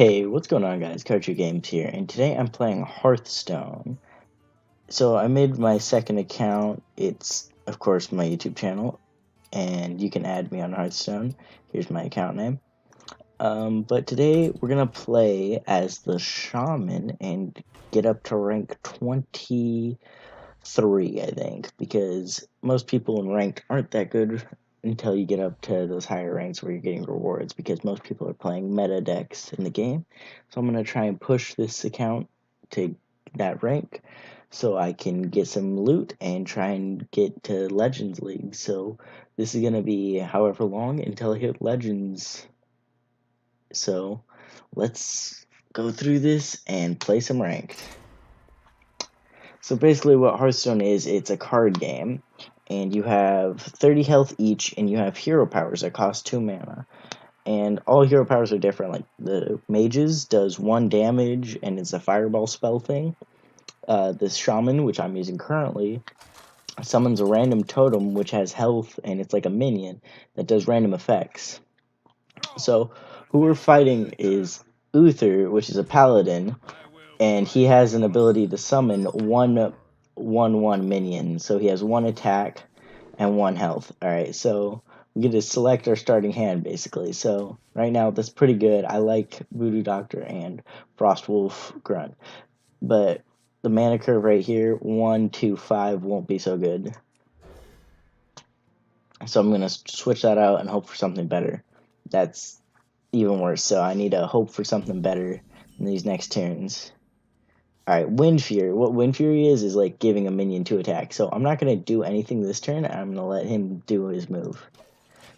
Hey, what's going on, guys? Cartridge Games here, and today I'm playing Hearthstone. So I made my second account. It's, of course, my YouTube channel, and you can add me on Hearthstone. Here's my account name. But today we're gonna play as the Shaman and get up to rank 23, I think, because most people in ranked aren't that good until you get up to those higher ranks where you're getting rewards, because most people are playing meta decks in the game. So I'm going to try and push this account to that rank so I can get some loot and try and get to Legends League. So this is going to be however long until I hit Legends. So let's go through this and play some ranked. So basically what Hearthstone is, it's a card game, and you have 30 health each, and you have hero powers that cost 2 mana. And all hero powers are different. Like the mages does 1 damage, and it's a fireball spell thing. The shaman, which I'm using currently, summons a random totem which has health, and it's like a minion that does random effects. So who we're fighting is Uther, which is a paladin, and he has an ability to summon one minion. So he has 1 attack and 1 health. Alright, so we get to select our starting hand, basically. So right now that's pretty good. I like Voodoo Doctor and Frostwolf Grunt, but the mana curve right here, 1, 2, 5, won't be so good. So I'm going to switch that out and hope for something better. That's even worse, so I need to hope for something better in these next turns. Alright, Wind Fury. What Wind Fury is like giving a minion 2 attack. So I'm not going to do anything this turn. I'm going to let him do his move.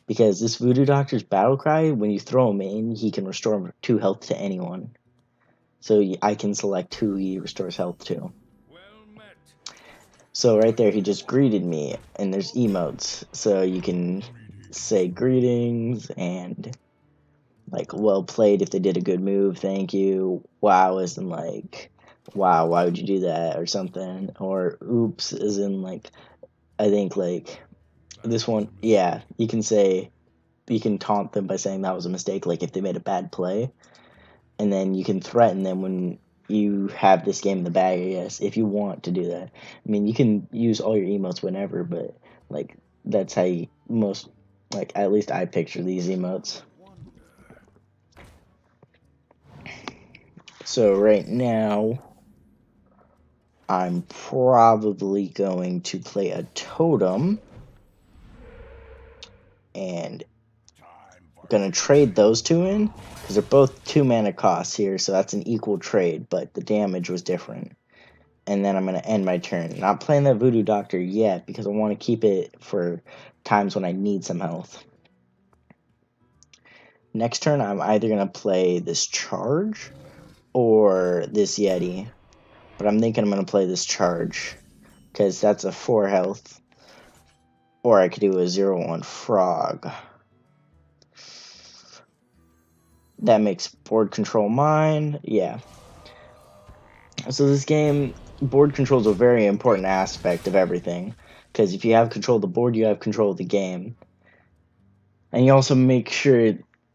Because this Voodoo Doctor's Battle Cry, when you throw him in, he can restore 2 health to anyone. So I can select who he restores health to. So right there, he just greeted me. And there's emotes. So you can say greetings and like well played if they did a good move, thank you. Wow isn't like wow, why would you do that, or something. Or oops is in like, I think like this one, yeah, you can say, you can taunt them by saying that was a mistake, like if they made a bad play, and then you can threaten them when you have this game in the bag, I guess, if you want to do that. I mean, you can use all your emotes whenever, but like that's how you most, like at least I picture these emotes. So right now I'm probably going to play a totem and gonna trade those 2 in because they're both 2 mana costs here, so that's an equal trade, but the damage was different. And then I'm gonna end my turn. Not playing that Voodoo Doctor yet because I want to keep it for times when I need some health. Next turn I'm either gonna play this Charge or this Yeti, but I'm thinking I'm gonna play this Charge because that's a 4 health. Or I could do a 0/1 Frog. That makes board control mine. Yeah. So this game, board control is a very important aspect of everything. Because if you have control of the board, you have control of the game. And you also make sure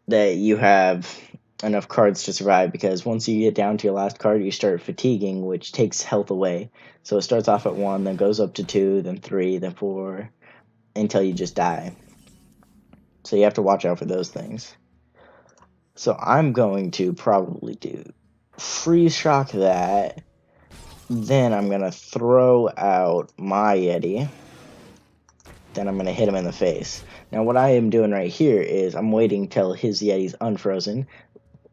that you have enough cards to survive, because once you get down to your last card, you start fatiguing, which takes health away. So it starts off at 1, then goes up to 2, then 3, then 4, until you just die. So you have to watch out for those things. So I'm going to probably do Freeze Shock that. Then I'm going to throw out my Yeti. Then I'm going to hit him in the face. Now what I am doing right here is I'm waiting till his Yeti's unfrozen.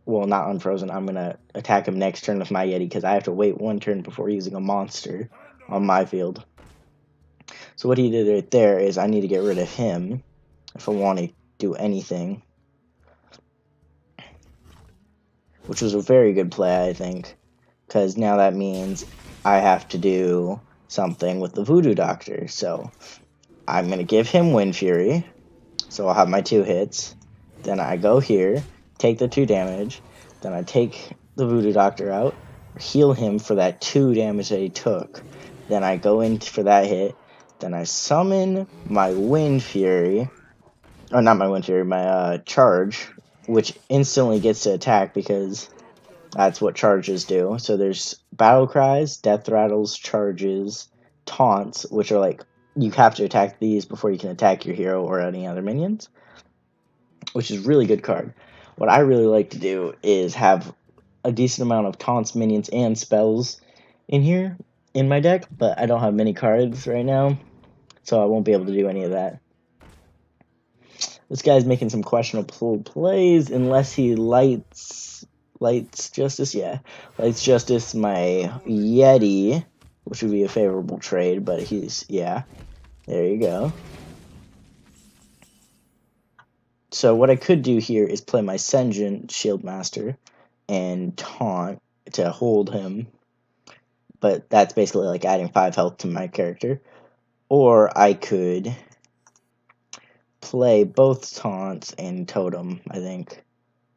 Well, not unfrozen. I'm going to attack him next turn with my Yeti because I have to wait 1 turn before using a monster on my field. So what he did right there is I need to get rid of him if I want to do anything. Which was a very good play, I think, because now that means I have to do something with the Voodoo Doctor. So I'm going to give him Wind Fury, so I'll have my 2 hits. Then I go here, take the 2 damage, then I take the Voodoo Doctor out, heal him for that 2 damage that he took. Then I go in for that hit, then I summon my Wind Fury, or not my Wind Fury, my Charge, which instantly gets to attack because That's what charges do. So there's battle cries, death rattles, charges, taunts, which are like you have to attack these before you can attack your hero or any other minions, which is a really good card. What I really like to do is have a decent amount of taunts, minions, and spells in here in my deck, but I don't have many cards right now, so I won't be able to do any of that. This guy's making some questionable plays unless he lights justice. Yeah, lights justice my Yeti, which would be a favorable trade, but he's, yeah, there you go. So what I could do here is play my Senjin Shieldmaster and taunt to hold him, but that's basically like adding 5 health to my character. Or I could play both taunts and totem, I think.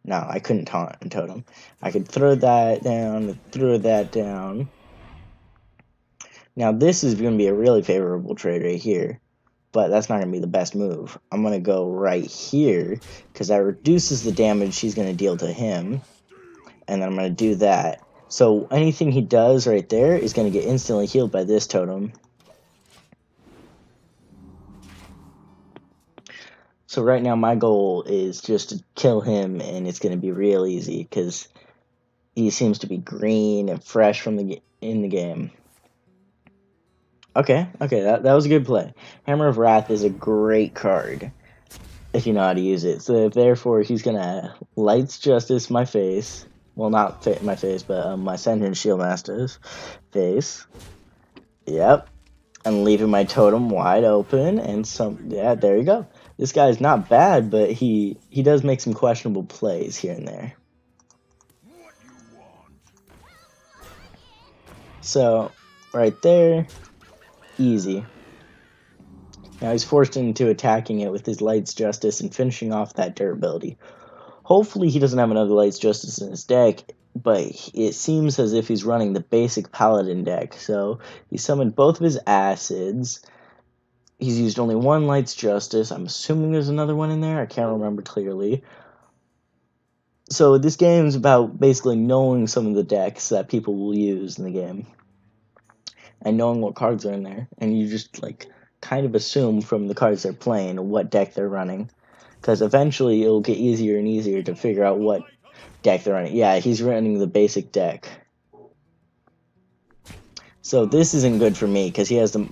No, I couldn't taunt and totem. I could throw that down, throw that down. Now this is going to be a really favorable trade right here, but that's not going to be the best move. I'm going to go right here, because that reduces the damage he's going to deal to him, and then I'm going to do that. So anything he does right there is going to get instantly healed by this totem. So right now my goal is just to kill him, and it's going to be real easy, because he seems to be green and fresh from in the game. Okay, that was a good play. Hammer of Wrath is a great card if you know how to use it. So therefore, he's gonna Lights Justice my face. Well, not my face, but my Senjin Shieldmaster's face. Yep, and leaving my totem wide open, and yeah, there you go. This guy's not bad, but he does make some questionable plays here and there. So right there, easy. Now he's forced into attacking it with his Lights Justice and finishing off that durability. Hopefully he doesn't have another Lights Justice in his deck, but it seems as if he's running the basic Paladin deck. So he summoned both of his Acids. He's used only one Lights Justice. I'm assuming there's another one in there. I can't remember clearly. So this game is about basically knowing some of the decks that people will use in the game, and knowing what cards are in there, and you just like kind of assume from the cards they're playing what deck they're running, because eventually it'll get easier and easier to figure out what deck they're running. Yeah, he's running the basic deck. So this isn't good for me because he has the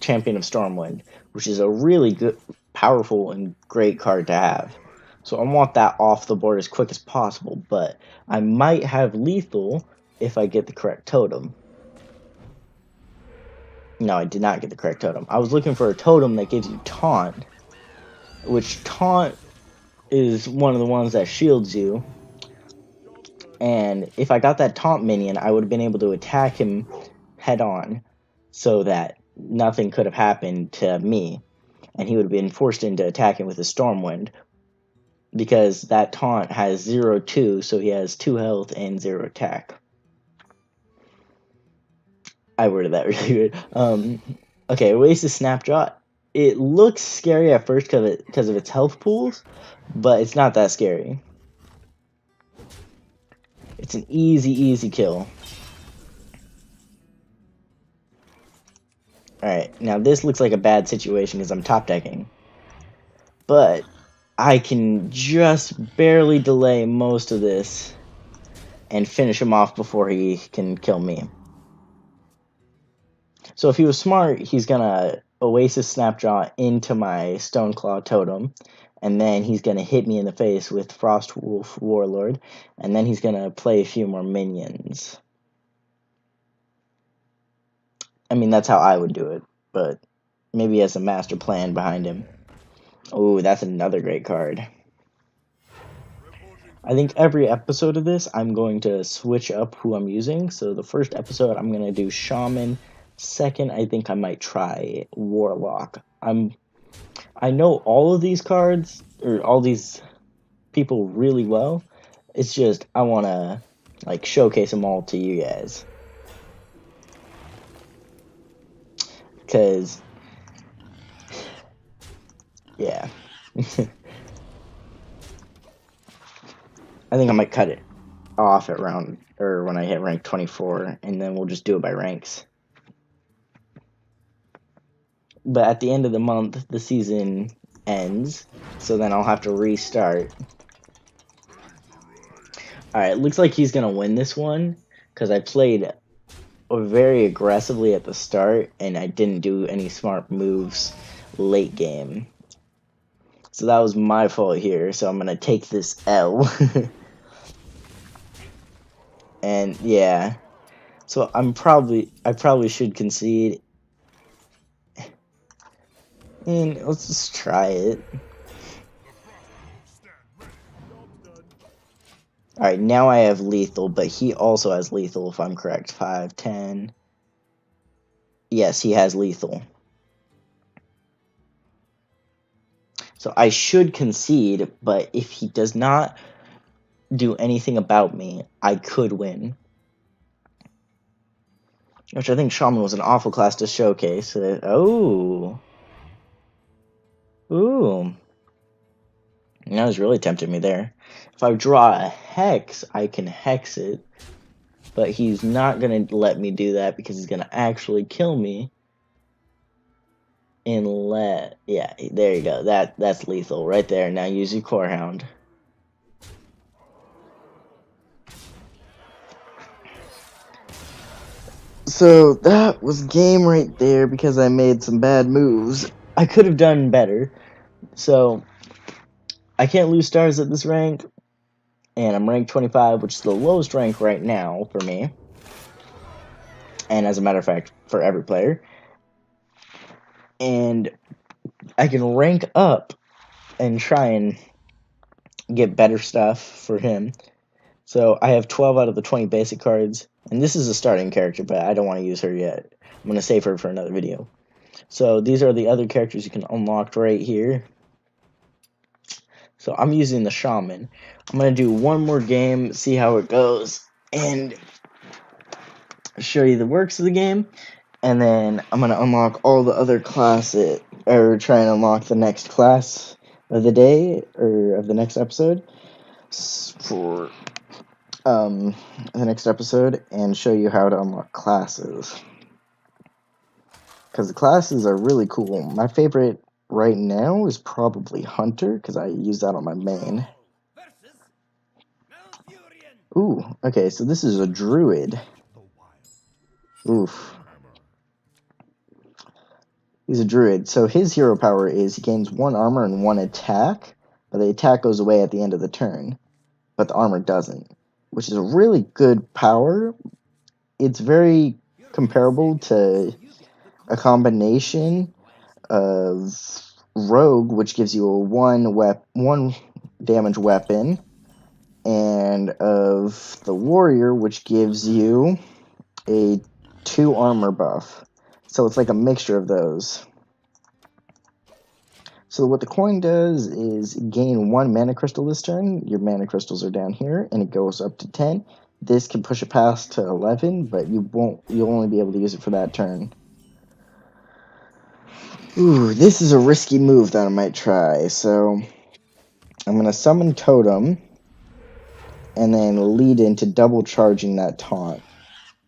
Champion of Stormwind, which is a really good, powerful, and great card to have. So I want that off the board as quick as possible, but I might have lethal if I get the correct totem. No, I did not get the correct totem. I was looking for a totem that gives you taunt, which taunt is one of the ones that shields you. And if I got that taunt minion, I would have been able to attack him head on so that nothing could have happened to me. And he would have been forced into attacking with a Stormwind, because that taunt has 0-2, so he has 2 health and 0 attack. I worded that really good. Okay, Oasis Snapshot. It looks scary at first because of its health pools, but it's not that scary. It's an easy kill. Alright, now this looks like a bad situation because I'm top decking. But I can just barely delay most of this and finish him off before he can kill me. So if he was smart, he's gonna Oasis Snapjaw into my Stoneclaw Totem, and then he's gonna hit me in the face with Frostwolf Warlord, and then he's gonna play a few more minions. I mean, that's how I would do it, but maybe he has a master plan behind him. Oh, that's another great card. I think every episode of this, I'm going to switch up who I'm using. So the first episode, I'm going to do Shaman. Second, I think I might try Warlock. I know all of these cards, or all these people really well. It's just, I want to like showcase them all to you guys. Because, yeah. I think I might cut it. off at round, or when I hit rank 24, and then we'll just do it by ranks. But at the end of the month, the season ends, so then I'll have to restart. Alright, it looks like he's going to win this one, because I played very aggressively at the start, and I didn't do any smart moves late game. So that was my fault here, so I'm going to take this L. And yeah, so I probably should concede. And let's just try it. Alright, now I have lethal, but he also has lethal if I'm correct. 5, 10. Yes, he has lethal. So I should concede, but if he does not do anything about me, I could win. Which I think Shaman was an awful class to showcase. Oh. Ooh. That was really tempting me there. If I draw a Hex, I can Hex it. But he's not going to let me do that because he's going to actually kill me. Yeah, there you go. That's lethal right there. Now use your Core Hound. So that was game right there because I made some bad moves. I could have done better. So I can't lose stars at this rank. And I'm ranked 25, which is the lowest rank right now for me. And as a matter of fact, for every player. And I can rank up and try and get better stuff for him. So I have 12 out of the 20 basic cards. And this is a starting character, but I don't want to use her yet. I'm going to save her for another video. So these are the other characters you can unlock right here. So I'm using the Shaman. I'm going to do one more game, see how it goes, and show you the works of the game. And then I'm going to unlock all the other classes, or try and unlock the next class of the day, or of the next episode, for the next episode, and show you how to unlock classes. Because the classes are really cool. My favorite right now is probably Hunter, because I use that on my main. Ooh, okay, so this is a Druid. Oof. He's a Druid, so his hero power is he gains 1 armor and 1 attack, but the attack goes away at the end of the turn, but the armor doesn't, which is a really good power. It's very comparable to a combination of Rogue, which gives you a 1 damage weapon, and of the Warrior, which gives you a 2 armor buff. So it's like a mixture of those. So what the coin does is gain 1 mana crystal this turn. Your mana crystals are down here, and it goes up to 10. This can push it past to 11, but you'll only be able to use it for that turn. Ooh, this is a risky move that I might try. So I'm gonna summon Totem, and then lead into double charging that taunt,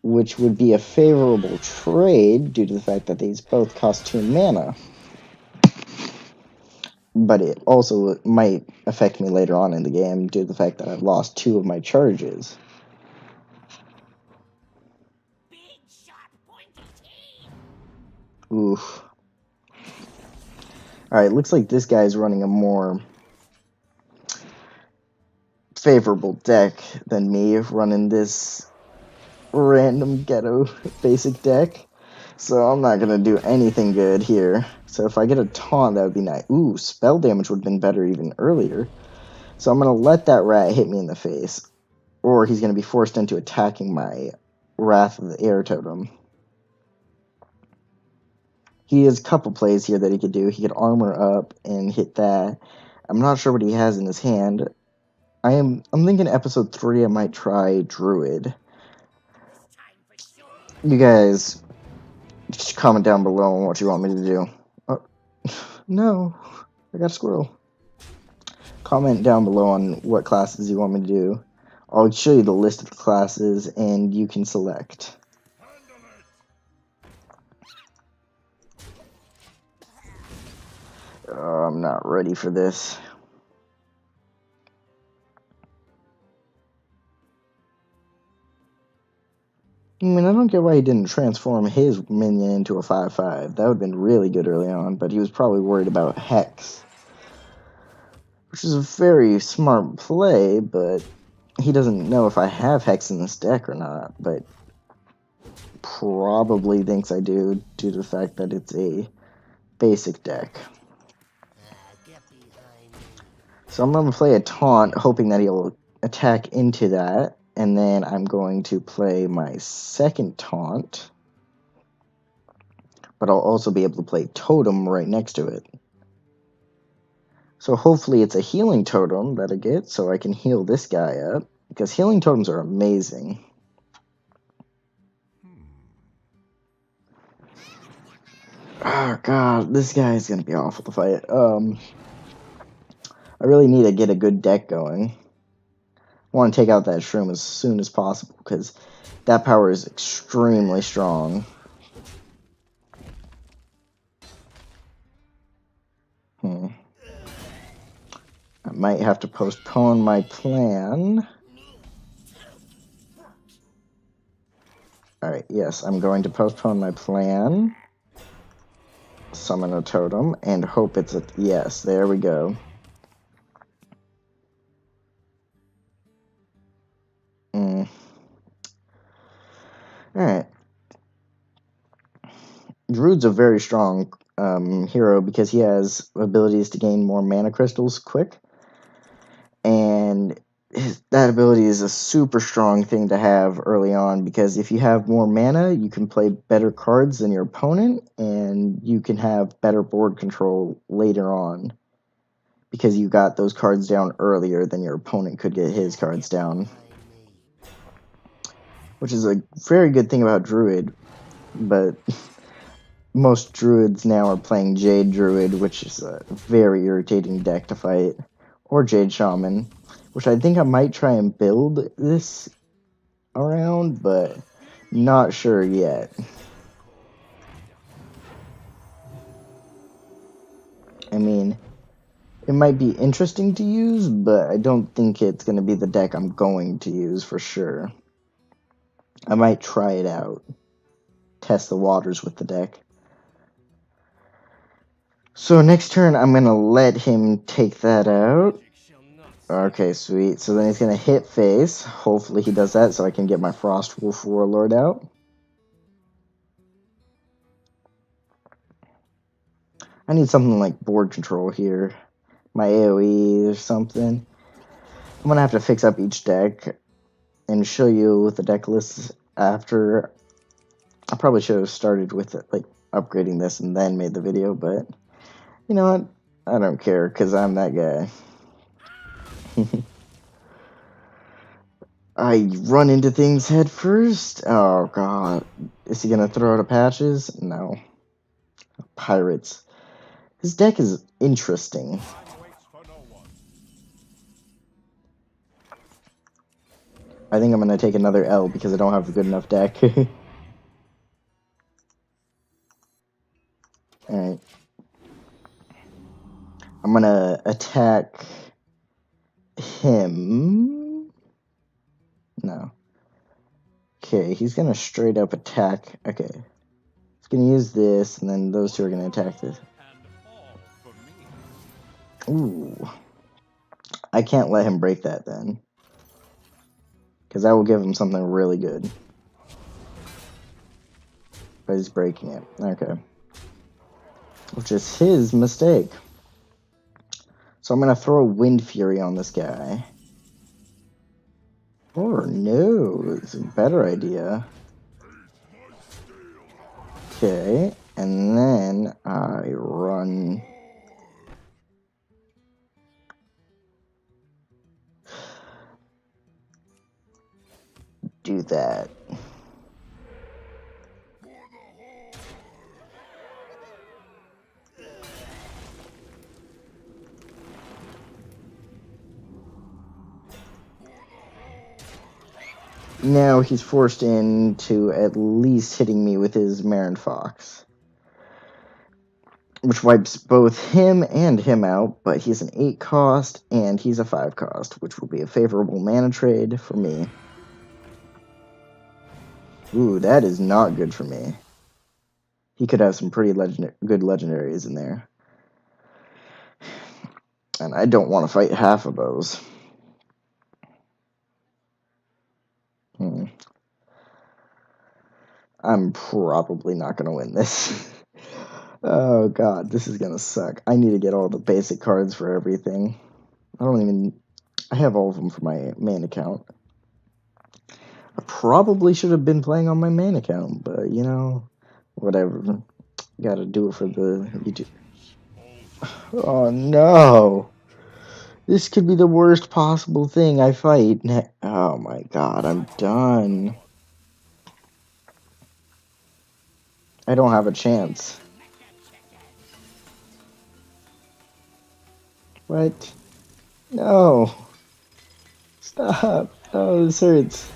which would be a favorable trade due to the fact that these both cost 2 mana. But it also might affect me later on in the game due to the fact that I've lost 2 of my charges. Oof. Alright, looks like this guy's running a more favorable deck than me, running this random ghetto basic deck. So I'm not gonna do anything good here. So if I get a taunt, that would be nice. Ooh, spell damage would have been better even earlier. So I'm gonna let that rat hit me in the face, or he's gonna be forced into attacking my Wrath of the Air Totem. He has a couple plays here that he could do. He could armor up and hit that. I'm not sure what he has in his hand. I'm thinking episode 3 I might try Druid. You guys just comment down below on what you want me to do. Oh, no, I got a squirrel. Comment down below on what classes you want me to do I'll show you the list of classes, and you can select. Oh, I'm not ready for this. I mean, I don't get why he didn't transform his minion into a 5/5. That would have been really good early on, but he was probably worried about Hex. Which is a very smart play, but he doesn't know if I have Hex in this deck or not, but probably thinks I do due to the fact that it's a basic deck. So I'm going to play a taunt, hoping that he'll attack into that, and then I'm going to play my second taunt, but I'll also be able to play Totem right next to it. So hopefully it's a healing totem that I get, so I can heal this guy up, because healing totems are amazing. Oh god, this guy is gonna be awful to fight. I really need to get a good deck going. I want to take out that shroom as soon as possible, because that power is extremely strong. I might have to postpone my plan. Alright, yes, I'm going to postpone my plan. Summon a totem, and hope it's a... Yes, there we go. Alright. Druid's a very strong hero because he has abilities to gain more mana crystals quick. And that ability is a super strong thing to have early on, because if you have more mana, you can play better cards than your opponent, and you can have better board control later on, because you got those cards down earlier than your opponent could get his cards down. Which is a very good thing about Druid, but most Druids now are playing Jade Druid, which is a very irritating deck to fight, or Jade Shaman, which I think I might try and build this around, but not sure yet. I mean, it might be interesting to use, but I don't think it's going to be the deck I'm going to use for sure. I might try it out, test the waters with the deck. So next turn, I'm going to let him take that out. Okay, sweet. So then he's going to hit face. Hopefully he does that so I can get my Frost Wolf Warlord out. I need something like board control here. My AoE or something. I'm going to have to fix up each deck and show you the deck lists after. I probably should have started with it, like upgrading this and then made the video, but you know what? I don't care because I'm that guy. I run into things head first. Oh god. Is he gonna throw out a patches? No. Pirates. His deck is interesting. I think I'm gonna take another L because I don't have a good enough deck. Alright. I'm gonna attack him. No. Okay, he's gonna straight up attack. Okay. He's gonna use this, and then those two are gonna attack this. Ooh. I can't let him break that then, because that will give him something really good. But he's breaking it. Okay. Which is his mistake. So I'm gonna throw Wind Fury on this guy. Or no, it's a better idea. Okay, and then I run. Do that. now he's forced into at least hitting me with his Marin Fox, which wipes both him and him out, but he's an 8 cost and he's a 5 cost, which will be a favorable mana trade for me. Ooh, that is not good for me. He could have some pretty good legendaries in there. And I don't want to fight half of those. I'm probably not going to win this. Oh god, this is going to suck. I need to get all the basic cards for everything. I have all of them for my main account. I probably should have been playing on my main account, but you know, whatever. Gotta do it for the YouTube. Oh no! This could be the worst possible thing I fight. Oh my god, I'm done. I don't have a chance. What? No! Stop! Oh, this hurts.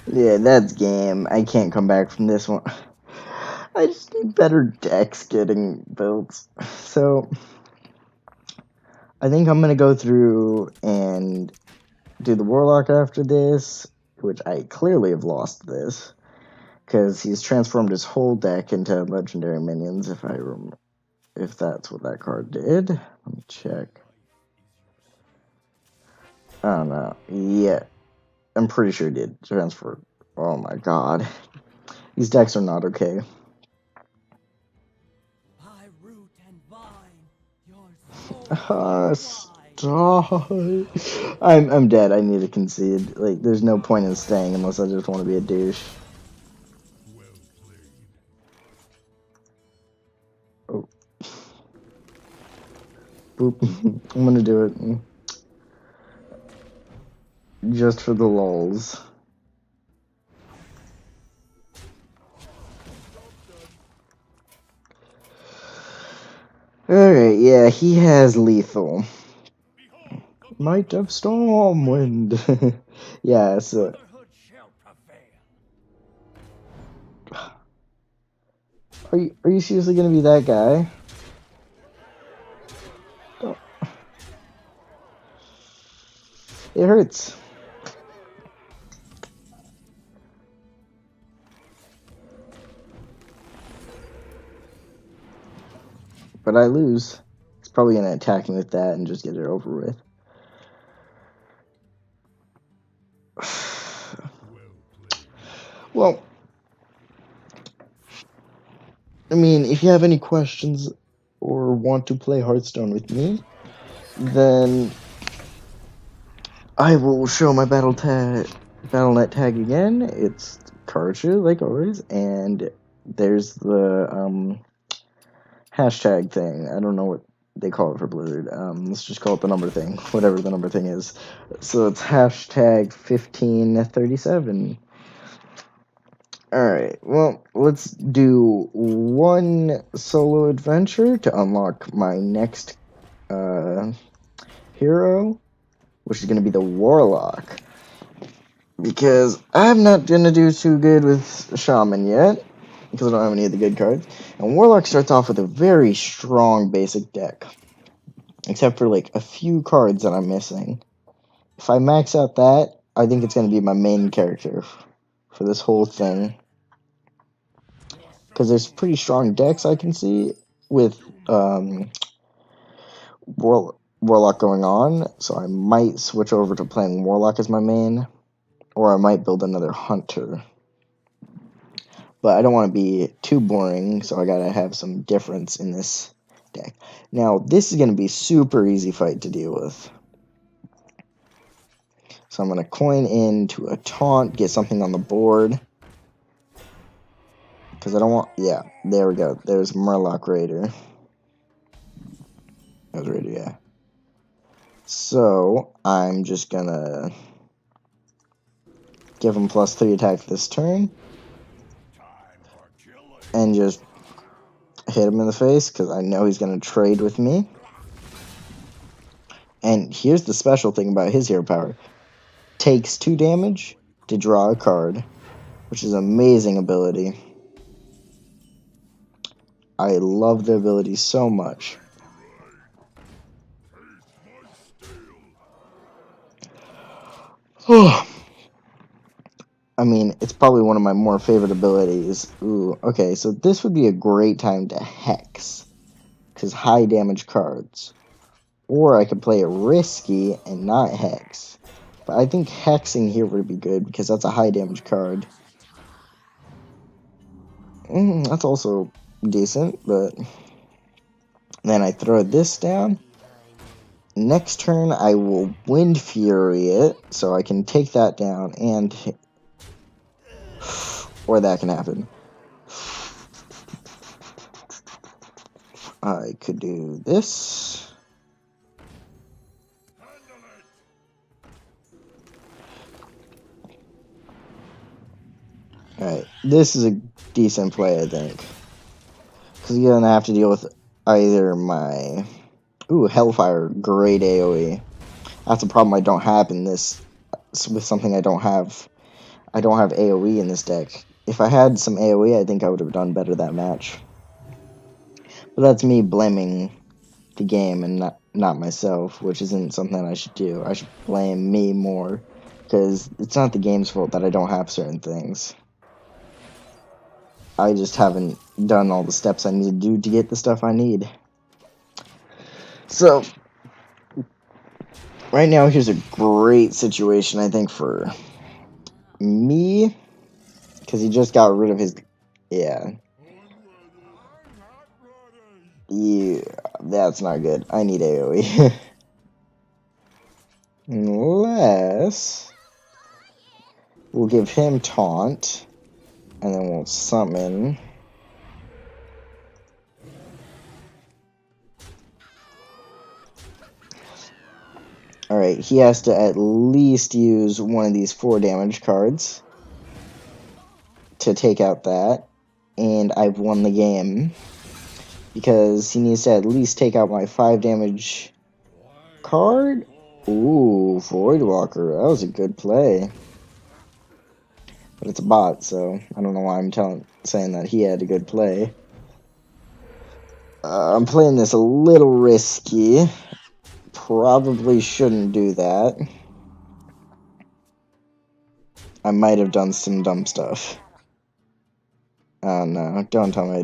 Yeah, that's game. I can't come back from this one. I just need better decks getting built. So, I think I'm gonna go through and do the Warlock after this, which I clearly have lost this, because he's transformed his whole deck into legendary minions, if that's what that card did. Let me check. I don't know. Yeah, I'm pretty sure it did transfer. Oh my god. These decks are not okay. Stop. I'm dead. I need to concede. Like, there's no point in staying unless I just want to be a douche. Oh. Boop. I'm gonna do it. Just for the lulz. Alright, yeah, he has lethal. Might of Stormwind. Yeah, so. Are you seriously gonna be that guy? Oh. It hurts. But I lose. He's probably gonna attack me with that and just get it over with. Well, I mean, if you have any questions or want to play Hearthstone with me, then I will show my BattleNet tag again. It's Karchu, like always, and there's the hashtag thing. I don't know what they call it for Blizzard. Let's just call it the number thing, whatever the number thing is. So it's hashtag 1537. Alright, well, let's do one solo adventure to unlock my next hero, which is going to be the Warlock. Because I'm not going to do too good with Shaman yet, because I don't have any of the good cards. And Warlock starts off with a very strong basic deck, except for like a few cards that I'm missing. If I max out that, I think it's going to be my main character for this whole thing. Because there's pretty strong decks I can see with Warlock going on, so I might switch over to playing Warlock as my main, or I might build another Hunter. But I don't want to be too boring, so I gotta have some difference in this deck. Now, this is going to be super easy fight to deal with. So I'm going to coin into a taunt, get something on the board. Because I don't want... Yeah, there we go. There's Murloc Raider. That was Raider, yeah. So, I'm just going to give him +3 attack this turn, and just hit him in the face because I know he's going to trade with me. And here's the special thing about his hero power. Takes 2 damage to draw a card, which is an amazing ability. I love the ability so much. I mean, it's probably one of my more favorite abilities. Ooh, okay, so this would be a great time to Hex, because high damage cards. Or I could play it risky and not Hex. But I think Hexing here would be good, because that's a high damage card. That's also decent, but then I throw this down. Next turn, I will Wind Fury it, so I can take that down and or that can happen. I could do this. Alright, this is a decent play, I think. Because you're going to have to deal with either my... Ooh, Hellfire, great AoE. That's a problem I don't have in this... With something I don't have. I don't have AoE in this deck. If I had some AoE, I think I would have done better that match. But that's me blaming the game and not myself, which isn't something that I should do. I should blame me more, because it's not the game's fault that I don't have certain things. I just haven't done all the steps I need to do to get the stuff I need. So, right now, here's a great situation, I think, for me, because he just got rid of his... Yeah, that's not good. I need AoE. Unless we'll give him Taunt, and then we'll summon. Alright, he has to at least use one of these 4 damage cards to take out that, and I've won the game, because he needs to at least take out my 5 damage card. Ooh, Voidwalker, that was a good play. But it's a bot, so I don't know why I'm saying that he had a good play. I'm playing this a little risky. Probably shouldn't do that. I might have done some dumb stuff. Oh no, don't tell me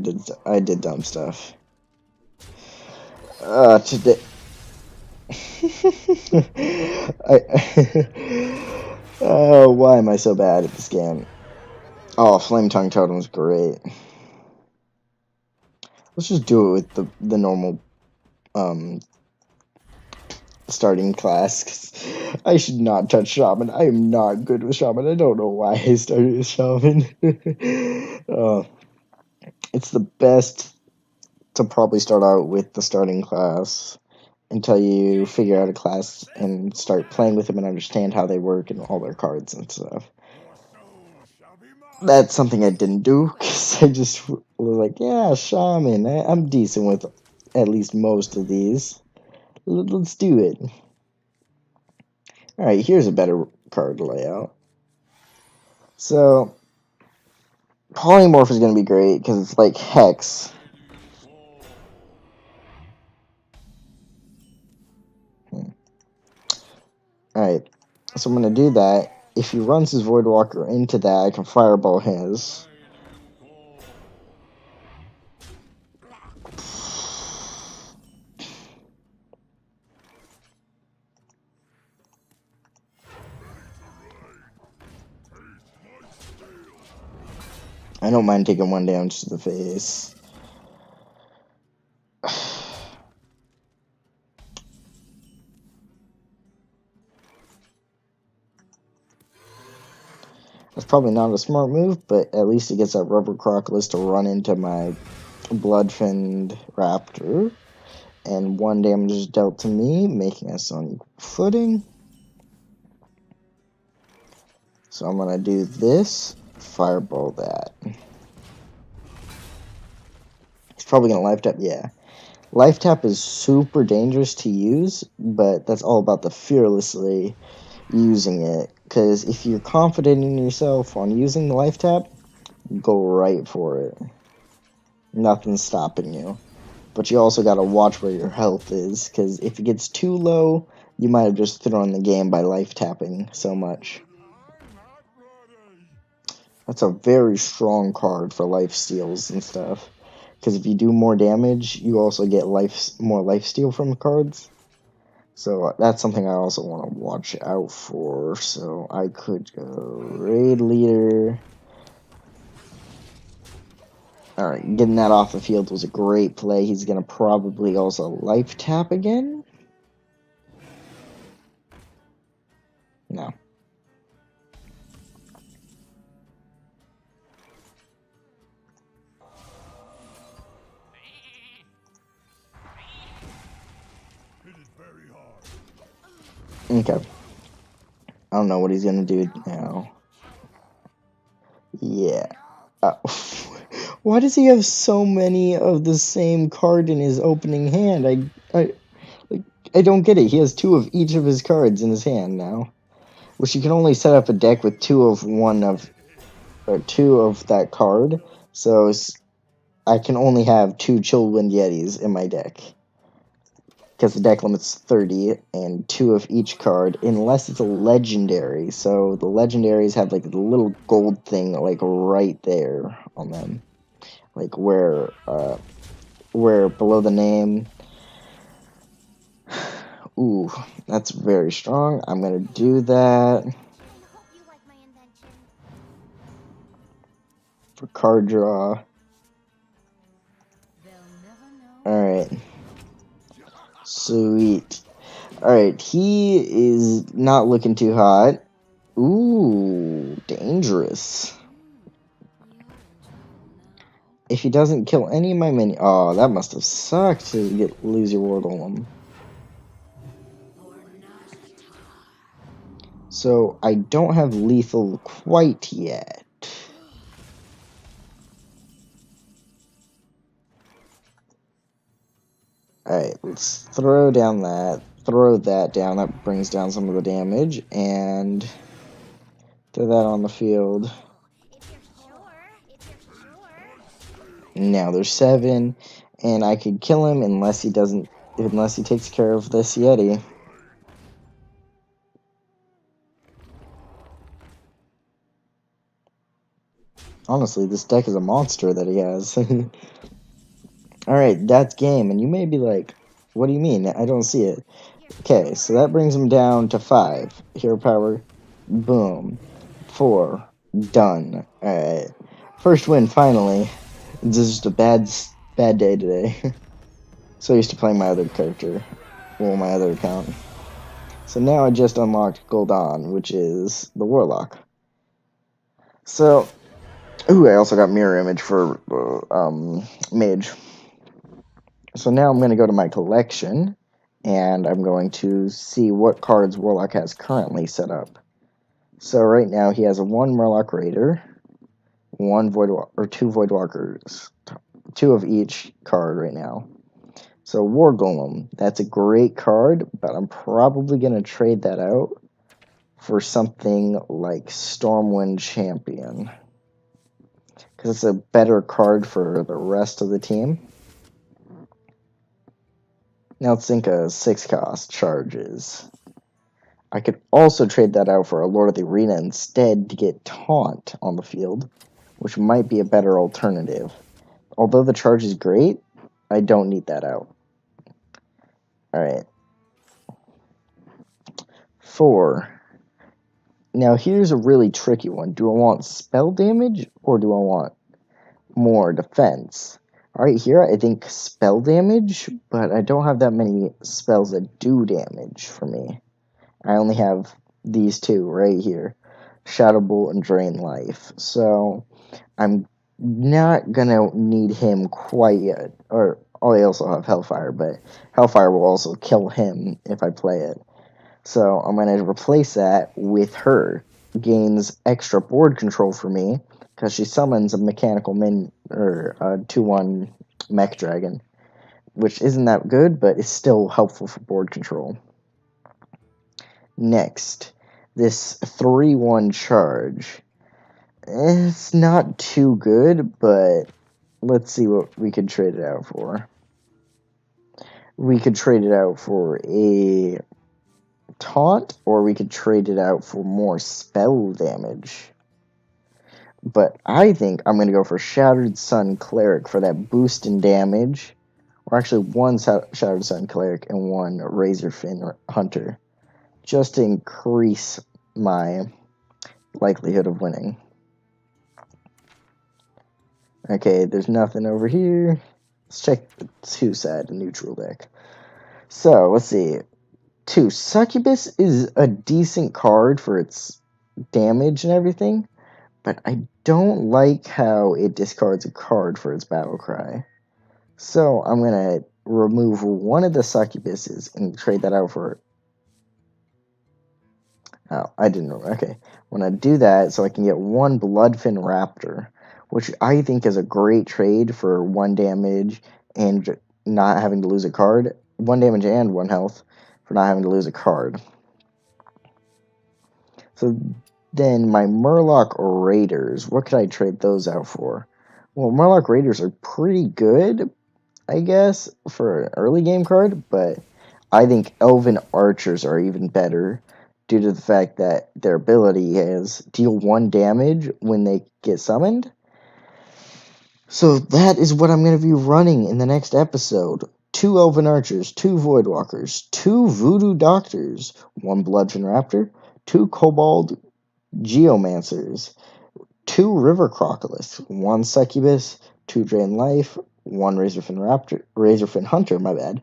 I did dumb stuff. Today... Oh, why am I so bad at this game? Oh, Flame Tongue Totem's great. Let's just do it with the normal starting class, 'cause I should not touch Shaman. I am not good with Shaman. I don't know why I started with Shaman. It's the best to probably start out with the starting class until you figure out a class and start playing with them and understand how they work and all their cards and stuff. That's something I didn't do, because I just was like, yeah, Shaman, I'm decent with at least most of these. Let's do it. Alright, here's a better card layout. So, Polymorph is going to be great, because it's like Hex. Alright, so I'm going to do that. If he runs his Voidwalker into that, I can Fireball his. I don't mind taking 1 damage to the face. That's probably not a smart move, but at least it gets that Rubber Crocodile to run into my Bloodfiend Raptor. And 1 damage is dealt to me, making us on footing. So I'm gonna do this, fireball that. He's probably gonna life tap, yeah. Life tap is super dangerous to use, but that's all about the fearlessly using it. Because if you're confident in yourself on using the life tap, go right for it. Nothing's stopping you. But you also gotta watch where your health is, because if it gets too low, you might have just thrown the game by life tapping so much. That's a very strong card for life steals and stuff. Because if you do more damage, you also get more life steal from the cards. So that's something I also want to watch out for. So I could go raid leader. Alright, getting that off the field was a great play. He's going to probably also life tap again. No. Okay. I don't know what he's going to do now. Yeah. Why does he have so many of the same card in his opening hand? I don't get it. He has 2 of each of his cards in his hand now. Which you can only set up a deck with 2 of one of, or 2 of that card. So I can only have 2 Chillwind Yetis in my deck. Because the deck limit's 30 and 2 of each card, unless it's a legendary. So the legendaries have like the little gold thing like right there on them. Like where below the name. Ooh, that's very strong. I'm gonna do that. For card draw. Alright. Sweet. Alright, he is not looking too hot. Ooh, dangerous. If he doesn't kill any of my minions... Oh, that must have sucked to lose your War Golem. So, I don't have lethal quite yet. Alright, let's throw down that. Throw that down. That brings down some of the damage. And throw that on the field. Now there's 7. And I could kill him unless he takes care of this Yeti. Honestly, this deck is a monster that he has. Alright, that's game. And you may be like, what do you mean? I don't see it. Okay, so that brings him down to 5. Hero power. Boom. 4. Done. Alright. First win, finally. This is just a bad day today. So used to playing my other character. Well, my other account. So now I just unlocked Gul'dan, which is the Warlock. So, ooh, I also got Mirror Image for Mage. So now I'm going to go to my collection, and I'm going to see what cards Warlock has currently set up. So right now he has a 1 Murloc Raider, 2 Voidwalkers, 2 of each card right now. So War Golem, that's a great card, but I'm probably going to trade that out for something like Stormwind Champion. Because it's a better card for the rest of the team. Now let's think of 6 cost charges. I could also trade that out for a Lord of the Arena instead to get Taunt on the field, which might be a better alternative. Although the charge is great, I don't need that out. Alright. 4. Now here's a really tricky one. Do I want spell damage or do I want more defense? Alright, here I think spell damage, but I don't have that many spells that do damage for me. I only have these 2 right here. Shadow Bolt and Drain Life. So I'm not gonna need him quite yet. Or I also have Hellfire, but Hellfire will also kill him if I play it. So I'm gonna replace that with her. gains extra board control for me because she summons a mechanical or a 2/1 mech dragon, which isn't that good, but is still helpful for board control. Next, this 3/1 charge. It's not too good, but let's see what we could trade it out for. We could trade it out for a taunt, or we could trade it out for more spell damage. But I think I'm going to go for Shattered Sun Cleric for that boost in damage. Or actually, one Shattered Sun Cleric and one Razorfin Hunter. Just to increase my likelihood of winning. Okay, there's nothing over here. Let's check the 2-side neutral deck. So, let's see. 2. Succubus is a decent card for its damage and everything, but I don't like how it discards a card for its battle cry. So, I'm going to remove one of the Succubuses and trade that out for... Oh, I didn't know. Okay. I'm going to do that so I can get one Bloodfin Raptor, which I think is a great trade for 1 damage and not having to lose a card. 1 damage and 1 health for not having to lose a card. So then my Murloc Raiders, what could I trade those out for? Well, Murloc Raiders are pretty good, I guess, for an early game card, but I think Elven Archers are even better due to the fact that their ability is deal 1 damage when they get summoned. So that is what I'm going to be running in the next episode. 2 Elven Archers, 2 Voidwalkers, 2 Voodoo Doctors, 1 Bloodfin Raptor, 2 Kobold Geomancers, 2 River Crocodilus, 1 Succubus, 2 Drain Life, 1 Razorfin Hunter, my bad,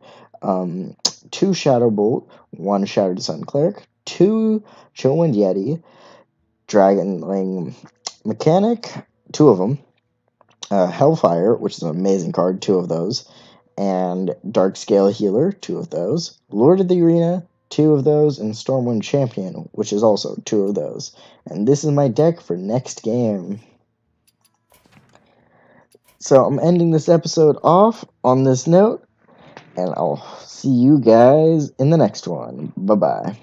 2 Shadow Bolt, 1 Shattered Sun Cleric, 2 Chillwind Yeti, Dragonling Mechanic, 2 of them, Hellfire, which is an amazing card, 2 of those, and Darkscale Healer, 2 of those, Lord of the Arena, 2 of those, and Stormwind Champion, which is also 2 of those. And this is my deck for next game. So I'm ending this episode off on this note, and I'll see you guys in the next one. Bye-bye.